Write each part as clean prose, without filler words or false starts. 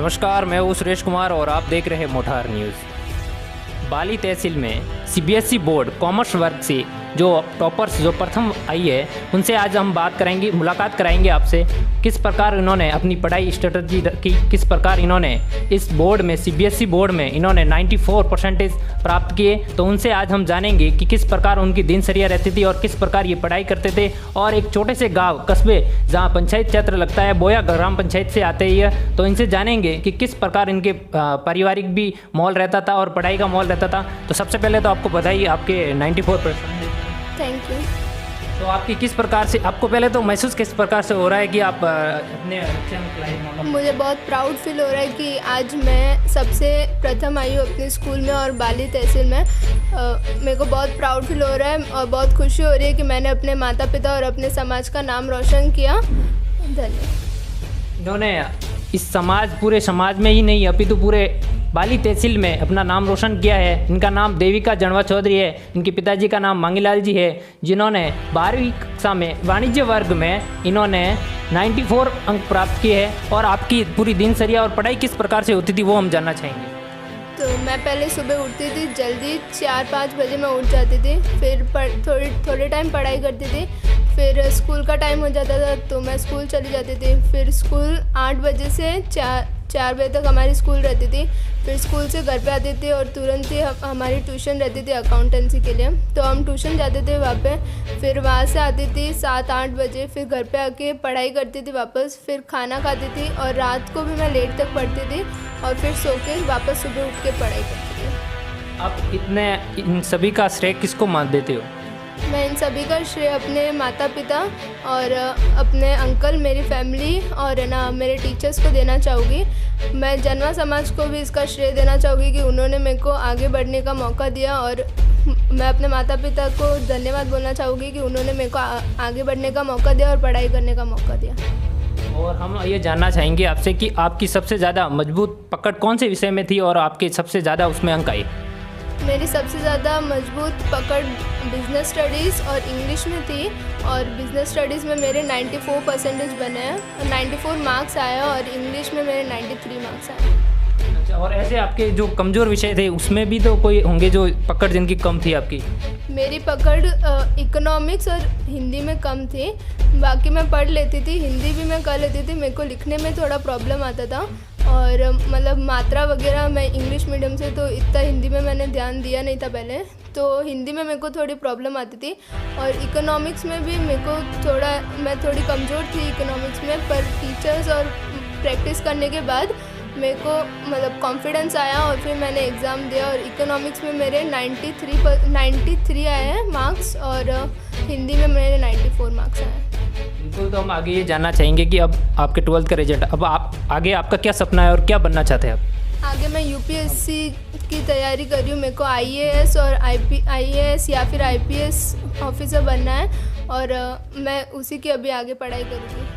नमस्कार, मैं हूँ सुरेश कुमार और आप देख रहे हैं मोठार न्यूज़। बाली तहसील में सीबीएसई बोर्ड कॉमर्स वर्ग से जो टॉपर्स जो प्रथम आई है उनसे आज हम मुलाकात कराएंगे आपसे। किस प्रकार इन्होंने अपनी पढ़ाई स्ट्रेटजी की, किस प्रकार इन्होंने इस बोर्ड में सीबीएसई बोर्ड में इन्होंने 94% प्राप्त किए, तो उनसे आज हम जानेंगे कि किस प्रकार उनकी दिनचर्या रहती थी और किस प्रकार ये पढ़ाई करते थे। और एक छोटे से गाँव कस्बे जहाँ पंचायत क्षेत्र लगता है, बोया ग्राम पंचायत से आते ही है, तो इनसे जानेंगे कि किस प्रकार इनके पारिवारिक भी माहौल रहता था और पढ़ाई का माहौल रहता था। तो सबसे पहले तो आपको बधाई, आपके 94%। Thank you. तो आपकी किस प्रकार से, आपको पहले तो महसूस किस प्रकार से हो रहा है कि आप अपने लक्ष्य में क्लाइंब? मुझे बहुत प्राउड फील हो रहा है कि आज मैं सबसे प्रथम आई हूँ अपने स्कूल में और बाली तहसील में। मेरे को बहुत प्राउड फील हो रहा है और बहुत खुशी हो रही है कि मैंने अपने माता पिता और अपने समाज का नाम रोशन किया। धन्यवाद। इन्होंने इस पूरे समाज में ही नहीं अपितु पूरे बाली तहसील में अपना नाम रोशन किया है। इनका नाम देविका जड़वा चौधरी है। इनके पिताजी का नाम मांगीलाल जी है, जिन्होंने 12वीं कक्षा में वाणिज्य वर्ग में इन्होंने 94 अंक प्राप्त किए हैं। और आपकी पूरी दिनचर्या और पढ़ाई किस प्रकार से होती थी वो हम जानना चाहेंगे। तो मैं पहले सुबह उठती थी जल्दी, 4-5 बजे मैं उठ जाती थी। फिर थोड़े टाइम पढ़ाई करती थी। फिर स्कूल का टाइम हो जाता था तो मैं स्कूल चली जाती थी। फिर स्कूल 8 बजे से 4 बजे तक हमारी स्कूल रहती थी। फिर स्कूल से घर पे आती थी और तुरंत ही हमारी ट्यूशन रहती थी अकाउंटेंसी के लिए, तो हम ट्यूशन जाते थे वहाँ पे। फिर वहाँ से आती थी 7-8 बजे, फिर घर पे आके पढ़ाई करती थी वापस। फिर खाना खाती थी और रात को भी मैं लेट तक पढ़ती थी और फिर सो के वापस सुबह उठ के पढ़ाई करती थी। आप इन सभी का श्रेय किसको मान देते हो? मैं इन सभी का श्रेय अपने माता पिता और अपने अंकल, मेरी फैमिली और मेरे टीचर्स को देना चाहूँगी। मैं जड़वा समाज को भी इसका श्रेय देना चाहूँगी कि उन्होंने मेरे को आगे बढ़ने का मौका दिया। और मैं अपने माता पिता को धन्यवाद बोलना चाहूँगी कि उन्होंने मेरे को आगे बढ़ने का मौका दिया और पढ़ाई करने का मौका दिया। और हम ये जानना चाहेंगे आपसे कि आपकी सबसे ज़्यादा मजबूत पकड़ कौन से विषय में थी और आपके सबसे ज़्यादा उसमें अंक आए? मेरी सबसे ज़्यादा मजबूत पकड़ बिज़नेस स्टडीज़ और इंग्लिश में थी। और बिज़नेस स्टडीज़ में मेरे 94% बने हैं और 94 मार्क्स आया और इंग्लिश में मेरे 93 मार्क्स आए। अच्छा, और ऐसे आपके जो कमज़ोर विषय थे उसमें भी तो कोई होंगे जो पकड़ जिनकी कम थी आपकी? मेरी पकड़ इकोनॉमिक्स और हिंदी में कम थी। बाकी मैं पढ़ लेती थी, हिंदी भी मैं कर लेती थी। मेरे को लिखने में थोड़ा प्रॉब्लम आता था और मतलब मात्रा वगैरह, मैं इंग्लिश मीडियम से तो इतना हिंदी में मैंने ध्यान दिया नहीं था पहले, तो हिंदी में मेरे को थोड़ी प्रॉब्लम आती थी। और इकोनॉमिक्स में भी मैं थोड़ी कमज़ोर थी इकोनॉमिक्स में, पर टीचर्स और प्रैक्टिस करने के बाद मेरे को मतलब कॉन्फिडेंस आया और फिर मैंने एग्ज़ाम दिया और इकोनॉमिक्स में मेरे 93 आए हैं मार्क्स और हिंदी में मेरे 94 मार्क्स आए हैं। बिल्कुल, तो हम आगे ये जानना चाहेंगे कि अब आपके 12th का रिजल्ट, अब आगे आपका क्या सपना है और क्या बनना चाहते हैं आप? आगे मैं यूपीएससी की तैयारी कर रही हूँ। मेरे को आईएएस और आईएएस या फिर आईपीएस ऑफिसर बनना है और मैं उसी की अभी आगे पढ़ाई करूँगी।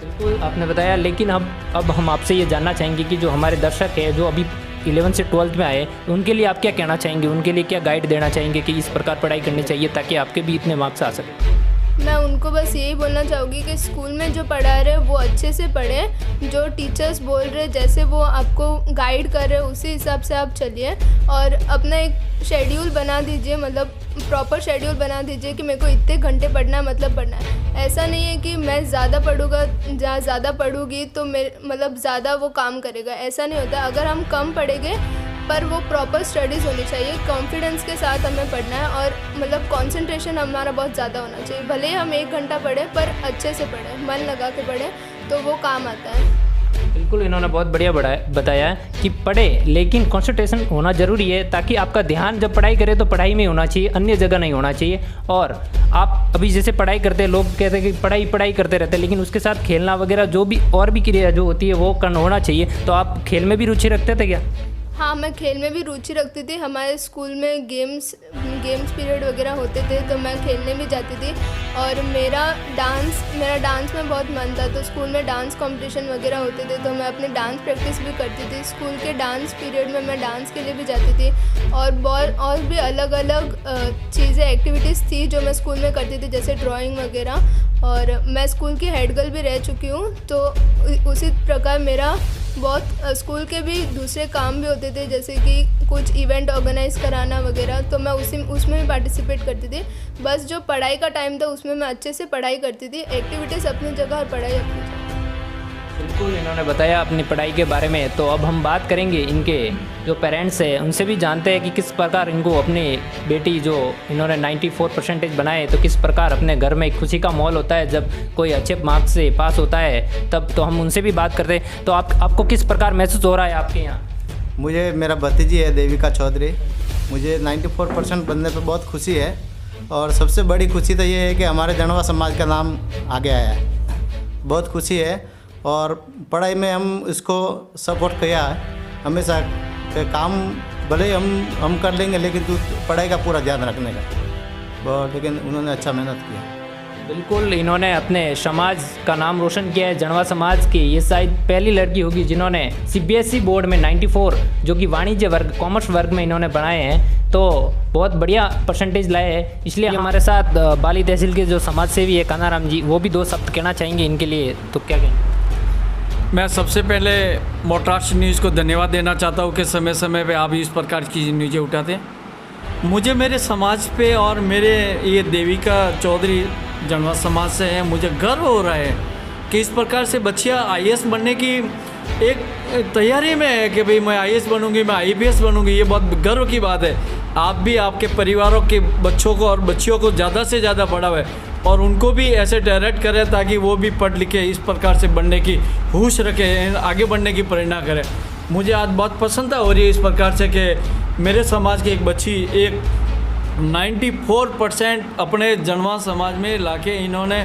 बिल्कुल, आपने बताया, लेकिन अब हम आपसे ये जानना चाहेंगे कि जो हमारे दर्शक हैं जो अभी 11th से 12th में आए, उनके लिए आप क्या कहना चाहेंगे, उनके लिए क्या गाइड देना चाहेंगे कि इस प्रकार पढ़ाई करनी चाहिए ताकि आपके भी इतने मार्क्स आ सकें? मैं उनको बस यही बोलना चाहूँगी कि स्कूल में जो पढ़ा रहे वो अच्छे से पढ़ें, जो टीचर्स बोल रहे जैसे वो आपको गाइड कर रहे उसी हिसाब से आप चलिए और अपना एक शेड्यूल बना दीजिए, मतलब प्रॉपर शेड्यूल बना दीजिए कि मेरे को इतने घंटे पढ़ना है, मतलब पढ़ना है। ऐसा नहीं है कि मैं ज़्यादा पढ़ूँगा, जहाँ ज़्यादा पढ़ूँगी तो मतलब ज़्यादा वो काम करेगा, ऐसा नहीं होता। अगर हम कम पढ़ेंगे पर वो प्रॉपर स्टडीज़ होनी चाहिए, कॉन्फिडेंस के साथ हमें पढ़ना है और मतलब कंसंट्रेशन हमारा बहुत ज़्यादा होना चाहिए। भले ही हम 1 घंटा पढ़ें पर अच्छे से पढ़ें, मन लगा के पढ़ें तो वो काम आता है। बिल्कुल, इन्होंने बहुत बढ़िया बताया कि पढ़े लेकिन कंसंट्रेशन होना ज़रूरी है, ताकि आपका ध्यान जब पढ़ाई करे तो पढ़ाई में होना चाहिए, अन्य जगह नहीं होना चाहिए। और आप अभी जैसे पढ़ाई करते हैं, लोग कहते हैं कि पढ़ाई करते रहते हैं, लेकिन उसके साथ खेलना वगैरह जो भी और भी क्रिया जो होती है वो होना चाहिए। तो आप खेल में भी रुचि रखते थे क्या? हाँ, मैं खेल में भी रुचि रखती थी। हमारे स्कूल में गेम्स पीरियड वगैरह होते थे तो मैं खेलने भी जाती थी। और मेरा डांस में बहुत मन था, तो स्कूल में डांस कंपटीशन वगैरह होते थे तो मैं अपने डांस प्रैक्टिस भी करती थी। स्कूल के डांस पीरियड में मैं डांस के लिए भी जाती थी और भी अलग अलग चीज़ें एक्टिविटीज़ थी जो मैं स्कूल में करती थी, जैसे ड्राइंग वगैरह। और मैं स्कूल की हेड गर्ल भी रह चुकी हूँ। तो उसी प्रकार मेरा बहुत स्कूल के भी दूसरे काम भी होते थे, जैसे कि कुछ इवेंट ऑर्गेनाइज कराना वगैरह, तो मैं उसमें भी पार्टिसिपेट करती थी। बस जो पढ़ाई का टाइम था उसमें मैं अच्छे से पढ़ाई करती थी, एक्टिविटीज़ अपनी जगह और पढ़ाई अपनी जगह। बिल्कुल, इन्होंने बताया अपनी पढ़ाई के बारे में। तो अब हम बात करेंगे इनके जो पेरेंट्स हैं उनसे भी जानते हैं कि किस प्रकार इनको अपनी बेटी जो इन्होंने 94% बनाए, तो किस प्रकार अपने घर में एक खुशी का माहौल होता है जब कोई अच्छे मार्क्स से पास होता है तब। तो हम उनसे भी बात करते हैं। तो आपको किस प्रकार महसूस हो रहा है आपके यहाँ? मुझे मेरा भतीजी है देविका चौधरी, मुझे 94% बनने पर बहुत खुशी है। और सबसे बड़ी खुशी तो ये है कि हमारे जड़वा समाज का नाम आगे आया है, बहुत खुशी है। और पढ़ाई में हम इसको सपोर्ट किया है हमेशा कि काम भले हम कर लेंगे, लेकिन तू पढ़ाई का पूरा ध्यान रखने का। लेकिन उन्होंने अच्छा मेहनत किया। बिल्कुल, इन्होंने अपने समाज का नाम रोशन किया है। जड़वा समाज की ये शायद पहली लड़की होगी जिन्होंने CBSE बोर्ड में 94 जो कि वाणिज्य वर्ग कॉमर्स वर्ग में इन्होंने बनाए हैं, तो बहुत बढ़िया परसेंटेज लाए हैं। इसलिए हमारे साथ बाली तहसील के जो समाज सेवी है कानाराम जी, वो भी 2 शब्द कहना चाहेंगे इनके लिए, तो क्या कहेंगे? मैं सबसे पहले मोटराष्ट्र न्यूज़ को धन्यवाद देना चाहता हूँ कि समय समय पे आप इस प्रकार की न्यूज़ें उठाते हैं। मुझे मेरे समाज पे और मेरे ये देविका चौधरी जड़वा समाज से है, मुझे गर्व हो रहा है कि इस प्रकार से बच्चियाँ IAS बनने की एक तैयारी में है कि भाई मैं IAS बनूंगी, मैं IPS बनूंगी। ये बहुत गर्व की बात है। आप भी आपके परिवारों के बच्चों को और बच्चियों को ज़्यादा से ज़्यादा बढ़ावें और उनको भी ऐसे डायरेक्ट करें ताकि वो भी पढ़ लिखे इस प्रकार से बनने की होश रखें, आगे बढ़ने की प्रेरणा करें। मुझे आज बहुत प्रसन्नता हो रही है इस प्रकार से कि मेरे समाज की एक बच्ची एक 94% अपने जड़वा समाज में लाके इन्होंने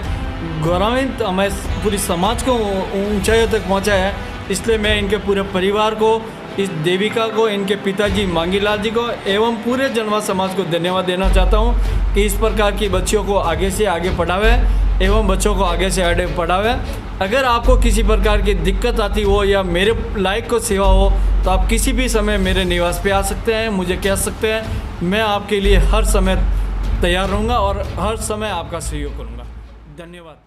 गौरवान्वित हमें पूरी समाज को ऊंचाइयों तक पहुंचाया है। इसलिए मैं इनके पूरे परिवार को, इस देविका को, इनके पिताजी मांगीलाल जी को एवं पूरे जड़वा समाज को धन्यवाद देना चाहता हूं कि इस प्रकार की बच्चियों को आगे से आगे पढ़ावे एवं बच्चों को आगे से आगे पढ़ावे। अगर आपको किसी प्रकार की दिक्कत आती हो या मेरे लायक को सेवा हो तो आप किसी भी समय मेरे निवास पे आ सकते हैं, मुझे कह सकते हैं। मैं आपके लिए हर समय तैयार रहूँगा और हर समय आपका सहयोग करूँगा। धन्यवाद।